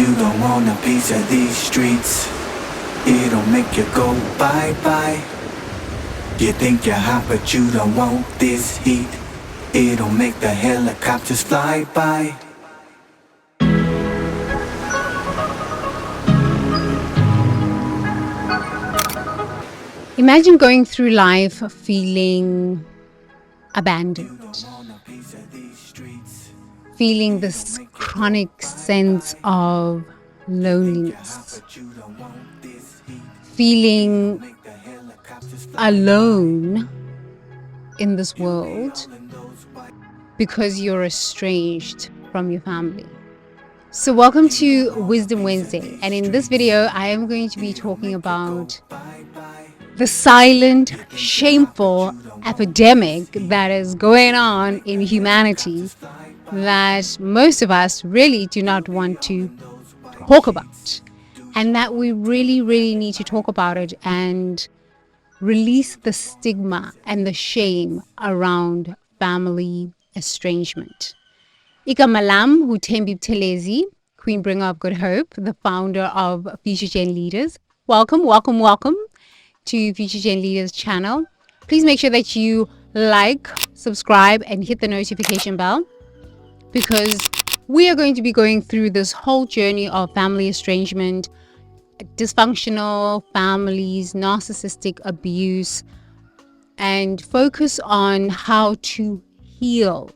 You don't want a piece of these streets. It'll make you go bye-bye. You think you're hot but you don't want this heat. It'll make the helicopters fly by. Imagine going through life feeling abandoned, feeling this chronic sense of loneliness, feeling alone in this world because you're estranged from your family. So welcome to Wisdom Wednesday, and in this video I am going to be talking about the silent, shameful epidemic that is going on in humanity that most of us really do not want to talk about, and that we really need to talk about it and release the stigma and the shame around family estrangement. Igama lam Huthembi Buthelezi, Queen Bringer of Good Hope, the founder of Future Gen Leaders. Welcome to Future Gen Leaders channel. Please make sure that you like, subscribe, and hit the notification bell, because we are going to be going through this whole journey of family estrangement, dysfunctional families, narcissistic abuse, and focus on how to heal,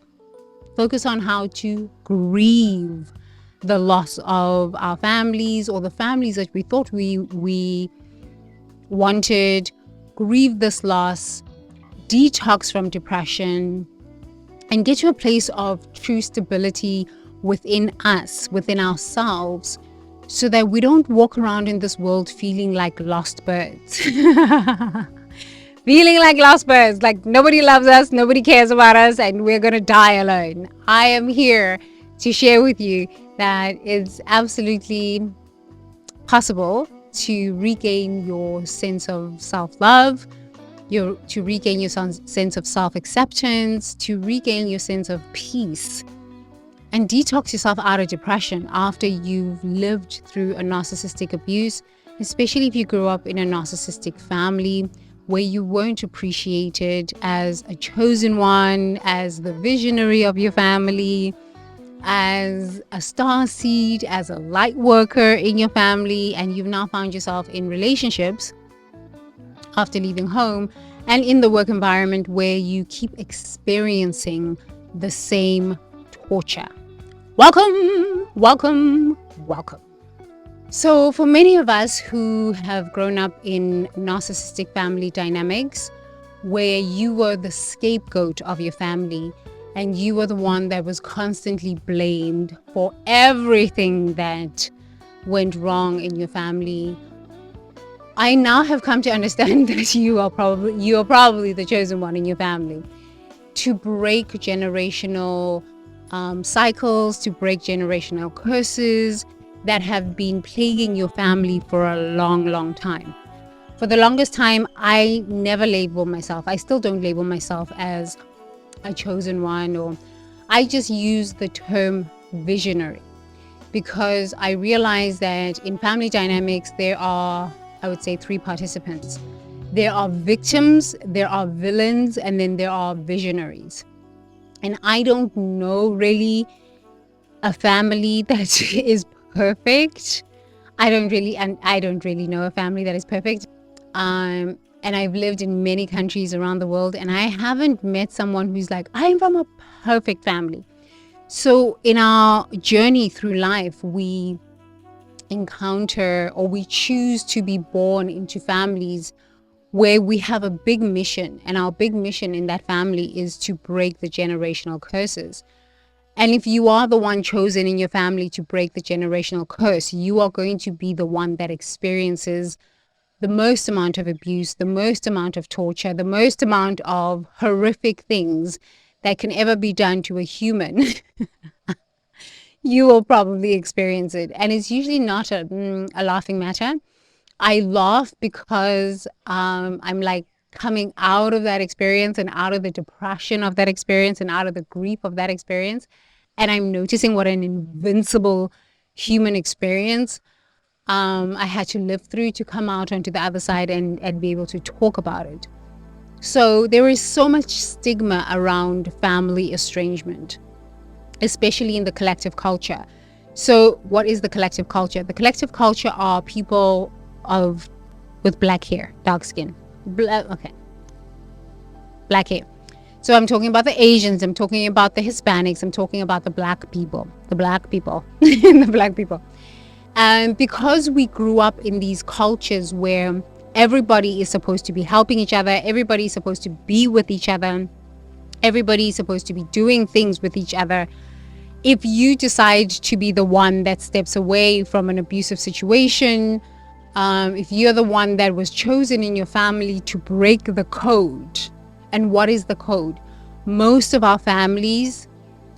focus on how to grieve the loss of our families, or the families that we thought we wanted, grieve this loss, detox from depression, and get to a place of true stability within us, within ourselves, so that we don't walk around in this world feeling like lost birds. Feeling like lost birds, like nobody loves us, nobody cares about us, and we're gonna die alone. I am here to share with you that it's absolutely possible to regain your sense of self-love, to regain your sense of self-acceptance, to regain your sense of peace, and detox yourself out of depression after you've lived through a narcissistic abuse, especially if you grew up in a narcissistic family where you weren't appreciated as a chosen one, as the visionary of your family, as a star seed, as a light worker in your family, and you've now found yourself in relationships after leaving home and in the work environment where you keep experiencing the same torture. Welcome. So for many of us who have grown up in narcissistic family dynamics, where you were the scapegoat of your family, and you were the one that was constantly blamed for everything that went wrong in your family, I now have come to understand that you are probably the chosen one in your family to break generational cycles, to break generational curses that have been plaguing your family for a long time. For the longest time, I never labeled myself. I still don't label myself as a chosen one, or I just use the term visionary, because I realize that in family dynamics there are, I would say, three participants. There are victims, there are villains, and then there are visionaries. And I don't know really a family that is perfect. I don't really know a family that is perfect. And I've lived in many countries around the world, and I haven't met someone who's like, I'm from a perfect family. So in our journey through life, we encounter, or we choose to be born into families where we have a big mission, and our big mission in that family is to break the generational curses. And if you are the one chosen in your family to break the generational curse, you are going to be the one that experiences the most amount of abuse, the most amount of torture, the most amount of horrific things that can ever be done to a human. You will probably experience it. And it's usually not a laughing matter. I laugh because I'm like coming out of that experience, and out of the depression of that experience, and out of the grief of that experience. And I'm noticing what an invincible human experience I had to live through to come out onto the other side and be able to talk about it. So there is so much stigma around family estrangement, especially in the collective culture. So what is the collective culture? The collective culture are people with black hair, dark skin, black hair. So I'm talking about the Asians, I'm talking about the Hispanics, I'm talking about the black people, the black people. And because we grew up in these cultures where everybody is supposed to be helping each other, everybody is supposed to be with each other, everybody is supposed to be doing things with each other. If you decide to be the one that steps away from an abusive situation, if you're the one that was chosen in your family to break the code, and what is the code? Most of our families,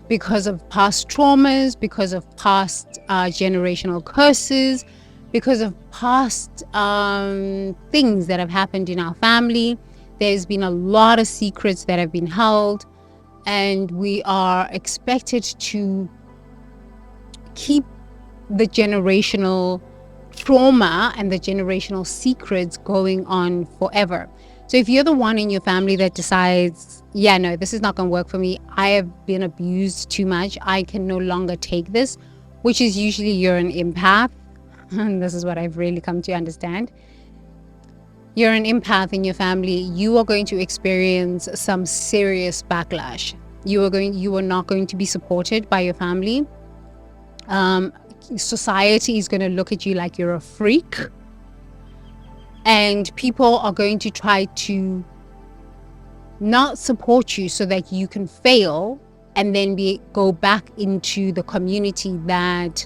because of past traumas, because of past generational curses, because of past things that have happened in our family, there's been a lot of secrets that have been held, and we are expected to keep the generational trauma and the generational secrets going on forever. So if you're the one in your family that decides, yeah, no, this is not going to work for me, I have been abused too much, I can no longer take this, which is usually you're an empath, and this is what I've really come to understand. You're an empath in your family, you are going to experience some serious backlash. You are not going to be supported by your family. Society is going to look at you like you're a freak. And people are going to try to not support you so that you can fail and then go back into the community that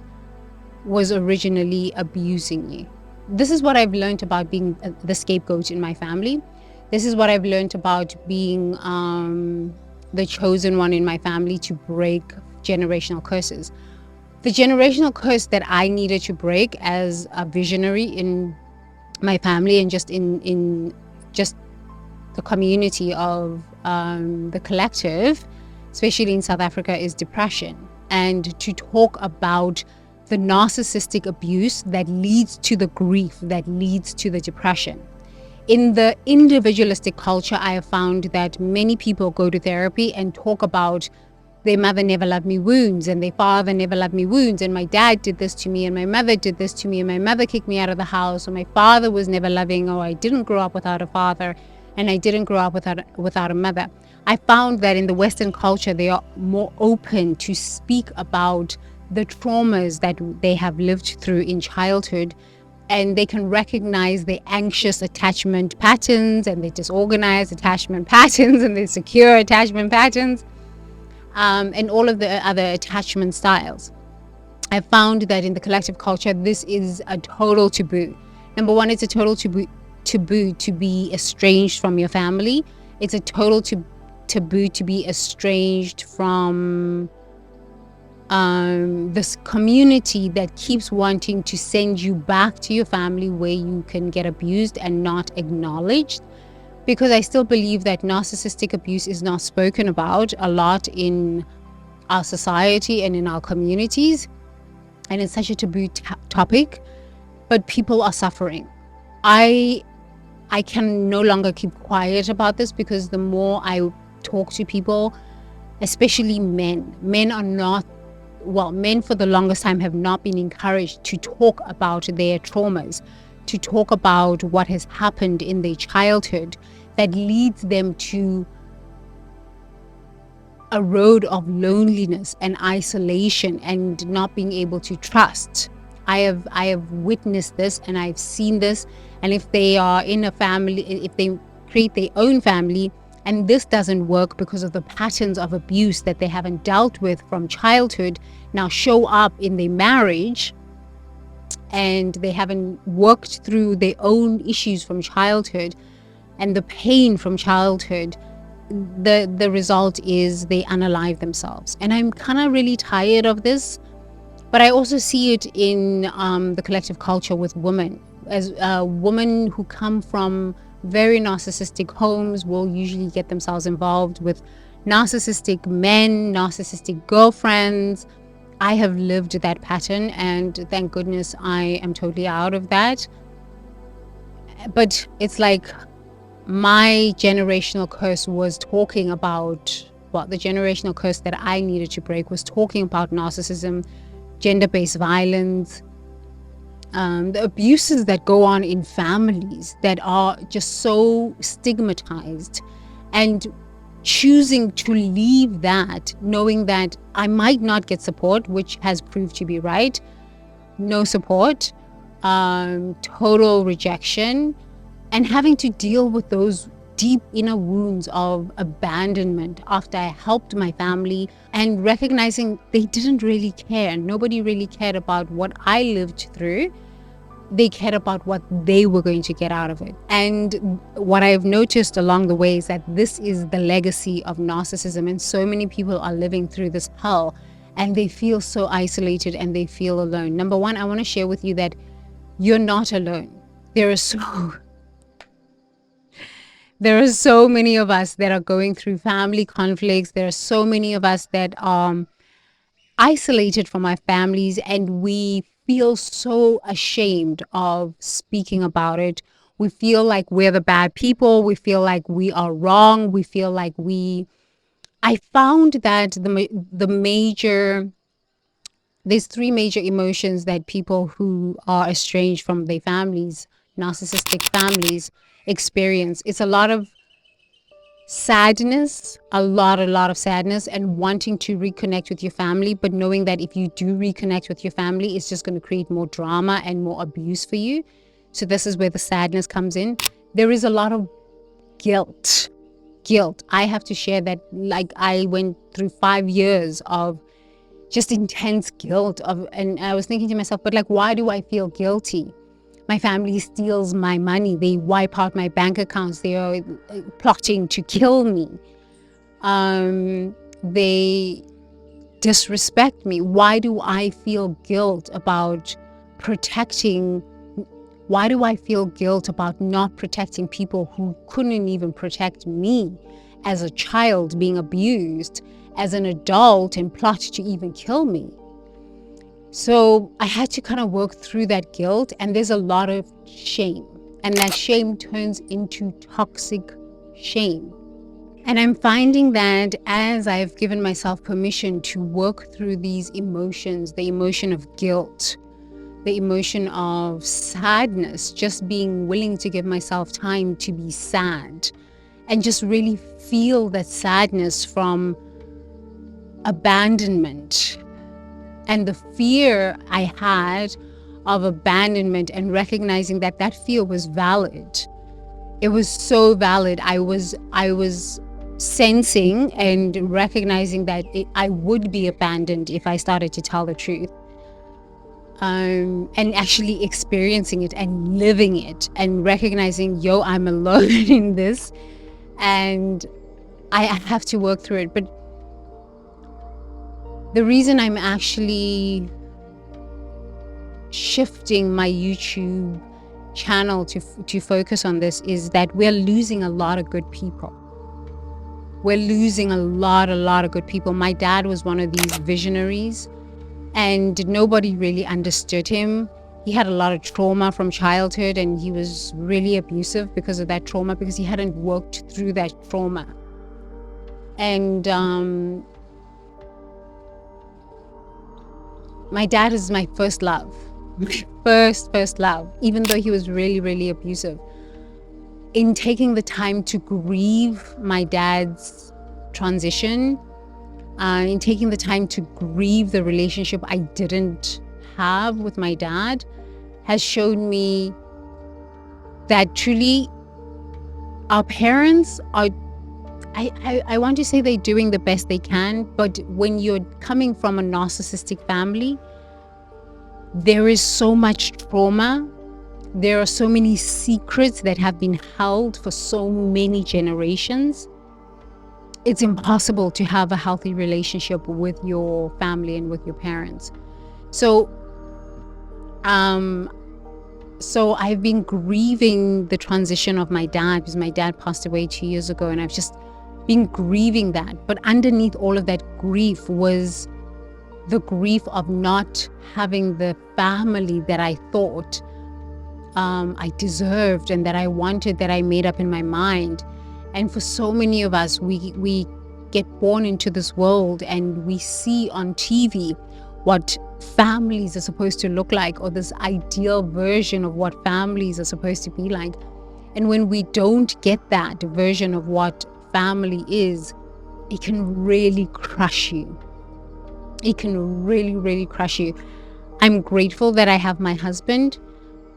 was originally abusing you. This is what I've learned about being the scapegoat in my family. This is what I've learned about being the chosen one in my family to break generational curses. The generational curse that I needed to break as a visionary in my family and just in just the community of the collective, especially in South Africa, is depression. And to talk about the narcissistic abuse that leads to the grief, that leads to the depression. In the individualistic culture, I have found that many people go to therapy and talk about their mother never loved me wounds, and their father never loved me wounds, and my dad did this to me, and my mother did this to me, and my mother kicked me out of the house, or my father was never loving, or I didn't grow up without a father, and I didn't grow up without a mother. I found that in the Western culture, they are more open to speak about the traumas that they have lived through in childhood, and they can recognize their anxious attachment patterns, and their disorganized attachment patterns, and their secure attachment patterns. And all of the other attachment styles. I found that in the collective culture, this is a total taboo. Number one, it's a total taboo to be estranged from your family. It's a total taboo to be estranged from this community that keeps wanting to send you back to your family where you can get abused and not acknowledged. Because I still believe that narcissistic abuse is not spoken about a lot in our society and in our communities. And it's such a taboo topic, but people are suffering. I can no longer keep quiet about this, because the more I talk to people, especially men for the longest time have not been encouraged to talk about their traumas, to talk about what has happened in their childhood that leads them to a road of loneliness and isolation and not being able to trust. I have witnessed this, and I've seen this. And if they are in a family, if they create their own family, and this doesn't work because of the patterns of abuse that they haven't dealt with from childhood now show up in their marriage, and they haven't worked through their own issues from childhood and the pain from childhood, the result is they unalive themselves. And I'm kind of really tired of this, but I also see it in the collective culture with women. As women who come from very narcissistic homes will usually get themselves involved with narcissistic men, narcissistic girlfriends, I have lived that pattern, and thank goodness I am totally out of that. But it's like my generational curse was talking about, well, the generational curse that I needed to break was talking about narcissism, gender-based violence, the abuses that go on in families that are just so stigmatized, and choosing to leave that, knowing that I might not get support, which has proved to be right. No support, total rejection, and having to deal with those deep inner wounds of abandonment after I helped my family, and recognizing they didn't really care. Nobody really cared about what I lived through. They cared about what they were going to get out of it. And what I've noticed along the way is that this is the legacy of narcissism, and so many people are living through this hell, and they feel so isolated and they feel alone. Number one, I want to share with you that you're not alone. There are so many of us that are going through family conflicts. There are so many of us that are isolated from our families, and we feel so ashamed of speaking about it. We feel like we're the bad people. We feel like we are wrong. We feel like I found that there's three major emotions that people who are estranged from their families, narcissistic families, experience. It's a lot of sadness, a lot of sadness, and wanting to reconnect with your family, but knowing that if you do reconnect with your family, it's just going to create more drama and more abuse for you. So this is where the sadness comes in. There is a lot of guilt. I have to share that, like, I went through 5 years of just intense guilt and I was thinking to myself, but like, why do I feel guilty? My family steals my money. They wipe out my bank accounts. They are plotting to kill me. They disrespect me. Why do I feel guilt about protecting? Why do I feel guilt about not protecting people who couldn't even protect me as a child being abused, as an adult, and plot to even kill me? So I had to kind of work through that guilt, and there's a lot of shame, and that shame turns into toxic shame. And I'm finding that as I've given myself permission to work through these emotions, the emotion of guilt, the emotion of sadness, just being willing to give myself time to be sad and just really feel that sadness from abandonment, and the fear I had of abandonment, and recognizing that that fear was valid. It was so valid. I was sensing and recognizing that I would be abandoned if I started to tell the truth. And actually experiencing it and living it and recognizing, I'm alone in this and I have to work through it. But the reason I'm actually shifting my YouTube channel to focus on this is that we're losing a lot of good people. We're losing a lot of good people. My dad was one of these visionaries, and nobody really understood him. He had a lot of trauma from childhood, and he was really abusive because of that trauma, because he hadn't worked through that trauma. And my dad is my first love. first love, even though he was really abusive. In taking the time to grieve my dad's transition, in taking the time to grieve the relationship I didn't have with my dad, has shown me that truly our parents are, I want to say they're doing the best they can, but when you're coming from a narcissistic family, there is so much trauma. There are so many secrets that have been held for so many generations. It's impossible to have a healthy relationship with your family and with your parents. So I've been grieving the transition of my dad, because my dad passed away 2 years ago, and I've just been grieving that. But underneath all of that grief was the grief of not having the family that I thought I deserved and that I wanted, that I made up in my mind. And for so many of us, we get born into this world and we see on TV what families are supposed to look like, or this ideal version of what families are supposed to be like. And when we don't get that version of what family is, it can really crush you. It can really, really crush you. I'm grateful that I have my husband,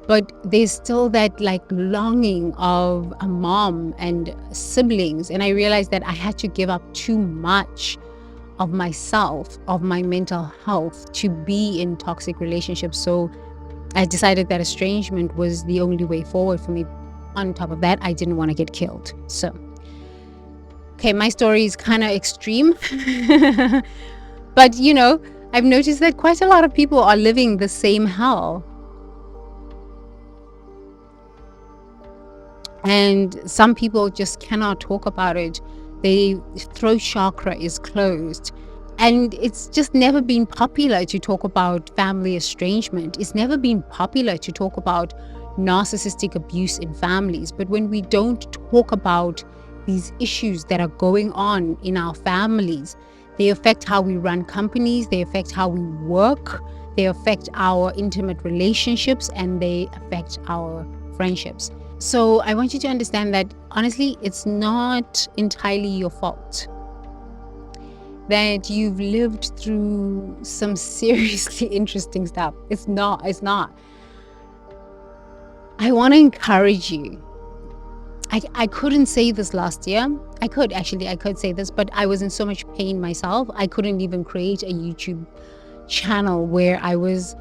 but there's still that like longing of a mom and siblings. And I realized that I had to give up too much of myself, of my mental health, to be in toxic relationships. So I decided that estrangement was the only way forward for me. On top of that, I didn't want to get killed. So, okay, my story is kind of extreme. But, you know, I've noticed that quite a lot of people are living the same hell. And some people just cannot talk about it. Their throat chakra is closed. And it's just never been popular to talk about family estrangement. It's never been popular to talk about narcissistic abuse in families. But when we don't talk about these issues that are going on in our families, they affect how we run companies, they affect how we work, they affect our intimate relationships, and they affect our friendships. So I want you to understand that, honestly, it's not entirely your fault that you've lived through some seriously interesting stuff. It's not. I want to encourage you. I couldn't say this last year. I could say this, but I was in so much pain myself. I couldn't even create a YouTube channel where I was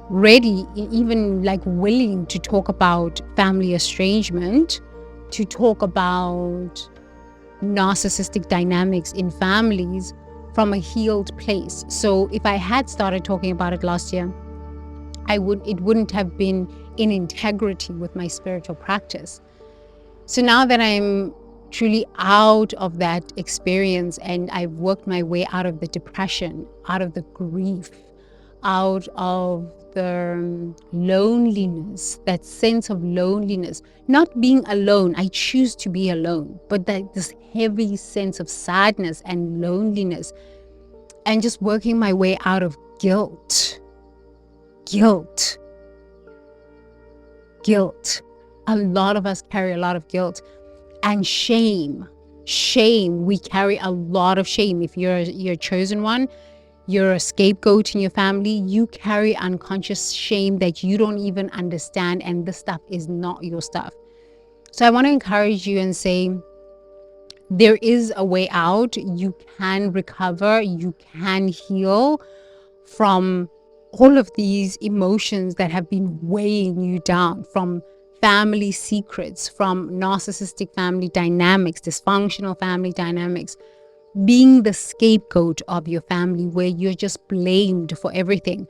ready, even like willing to talk about family estrangement, to talk about narcissistic dynamics in families from a healed place. So if I had started talking about it last year, it wouldn't have been in integrity with my spiritual practice. So now that I'm truly out of that experience and I've worked my way out of the depression, out of the grief, out of the loneliness, that sense of loneliness, not being alone. I choose to be alone, but this heavy sense of sadness and loneliness, and just working my way out of guilt. A lot of us carry a lot of guilt and shame. We carry a lot of shame. If you're a chosen one, you're a scapegoat in your family, you carry unconscious shame that you don't even understand, and this stuff is not your stuff. So I want to encourage you and say, there is a way out. You can recover, you can heal from all of these emotions that have been weighing you down, from family secrets, from narcissistic family dynamics, dysfunctional family dynamics, being the scapegoat of your family, where you're just blamed for everything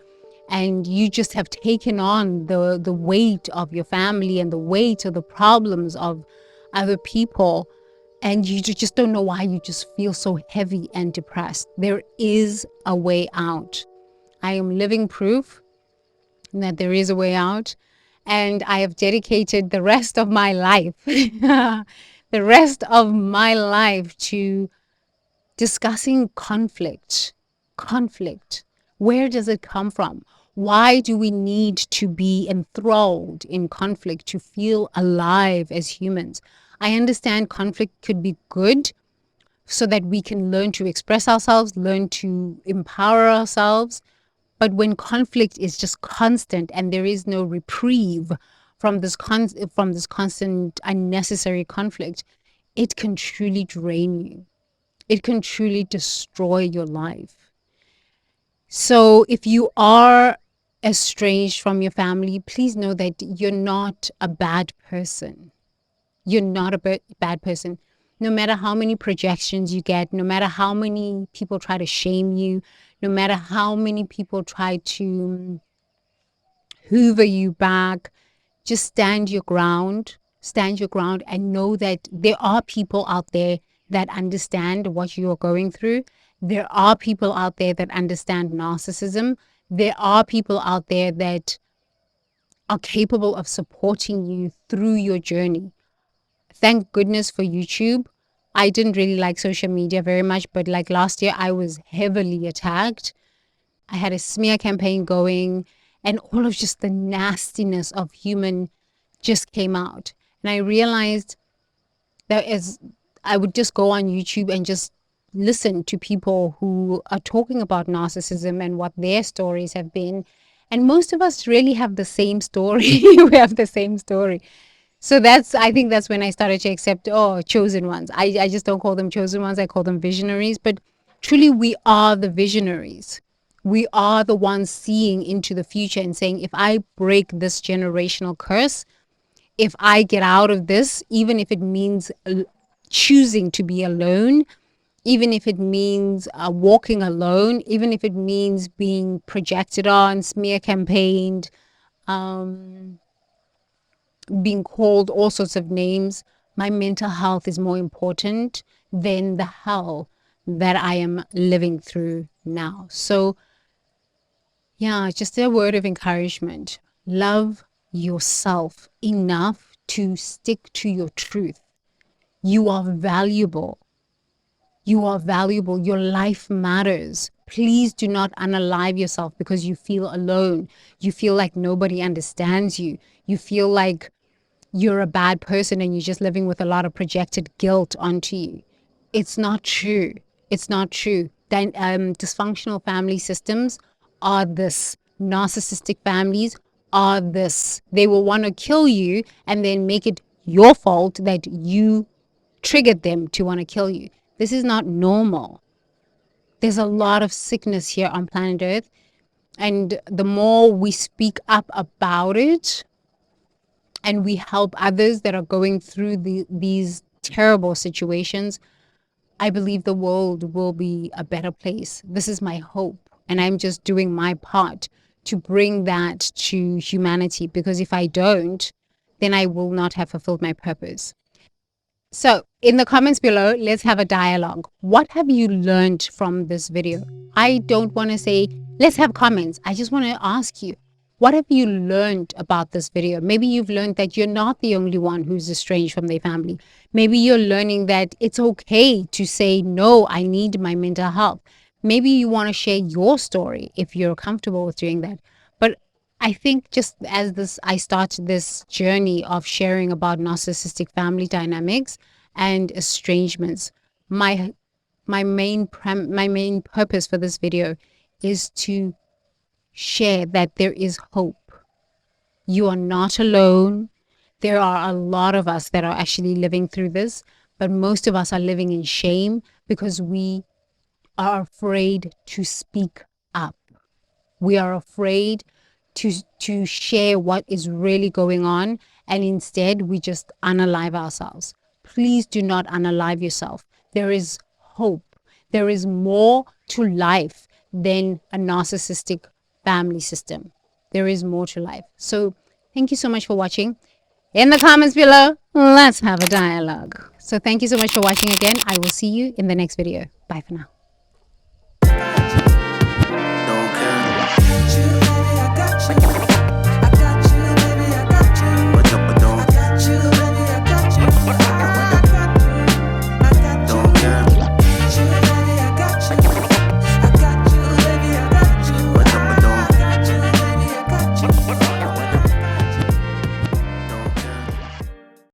and you just have taken on the weight of your family and the weight of the problems of other people, and you just don't know why you just feel so heavy and depressed. There is a way out. I am living proof that there is a way out, and I have dedicated the rest of my life to discussing conflict. Where does it come from? Why do we need to be enthralled in conflict to feel alive as humans? I understand conflict could be good so that we can learn to express ourselves, learn to empower ourselves. But when conflict is just constant and there is no reprieve from this constant unnecessary conflict, it can truly drain you. It can truly destroy your life. So if you are estranged from your family, please know that you're not a bad person. You're not a bad person. No matter how many projections you get, no matter how many people try to shame you, no matter how many people try to hoover you back, just stand your ground and know that there are people out there that understand what you are going through, There are people out there that understand narcissism. There are people out there that are capable of supporting you through your journey. Thank goodness for YouTube. I didn't really like social media very much, but like last year, I was heavily attacked. I had a smear campaign going, and all of just the nastiness of human just came out. And I realized that as I would just go on YouTube and just listen to people who are talking about narcissism and what their stories have been. And most of us really have the same story. We have the same story. So I think that's when I started to accept, oh, chosen ones. I just don't call them chosen ones. I call them visionaries. But truly, we are the visionaries. We are the ones seeing into the future and saying, if I break this generational curse, if I get out of this, even if it means choosing to be alone, even if it means walking alone, even if it means being projected on, smear campaigned, being called all sorts of names, my mental health is more important than the hell that I am living through now. So, yeah, just a word of encouragement. Love yourself enough to stick to your truth. You are valuable. You are valuable. Your life matters. Please do not unalive yourself because you feel alone. You feel like nobody understands you. You feel like you're a bad person and you're just living with a lot of projected guilt onto you. It's not true. It's not true. Dysfunctional family systems are this. Narcissistic families are this. They will want to kill you and then make it your fault that you triggered them to want to kill you. This is not normal. There's a lot of sickness here on planet Earth. And the more we speak up about it and we help others that are going through these terrible situations, I believe the world will be a better place. This is my hope. And I'm just doing my part to bring that to humanity, because if I don't, then I will not have fulfilled my purpose. So in the comments below, let's have a dialogue. What have you learned from this video? I don't want to say, let's have comments. I just want to ask you, what have you learned about this video? Maybe you've learned that you're not the only one who's estranged from their family. Maybe you're learning that it's okay to say, no, I need my mental health. Maybe you want to share your story if you're comfortable with doing that. But I think just as I started this journey of sharing about narcissistic family dynamics and estrangements, my main purpose for this video is to share that there is hope. You are not alone. There are a lot of us that are actually living through this, but most of us are living in shame because we are afraid to speak up. We are afraid to share what is really going on, and instead we just unalive ourselves. Please do not unalive yourself. There is hope. There is more to life than a narcissistic family system. There is more to life. So thank you so much for watching. In the comments below, let's have a dialogue. So thank you so much for watching again. I will see you in the next video. Bye for now.